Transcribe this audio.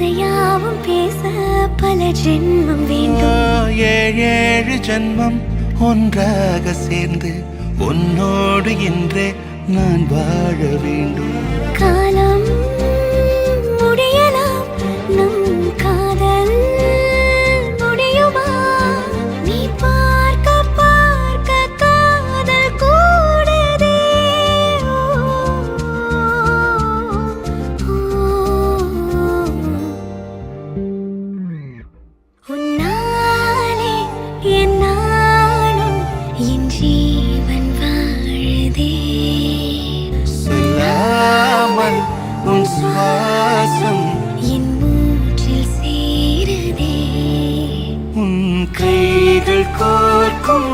கதையாவும் பேச பல ஜென்மம் வேண்டும். ஏழு ஜென்மம் ஒன்றாக சேர்ந்து உன்னோடு இன்றே நான் வாழ வேண்டும். காலம் முடியலாம், நம் காதல் முடியுமா? நீ பார்க்க பார்க்க காதல் கூடுதே. உன்னாலே என் நாளும் என் ஜீவன் வாழுதே. சொல்லாமல் உன் சுவாசம் என் மூச்சில் சேருதே. உன் கைகள் கோர்க்கும்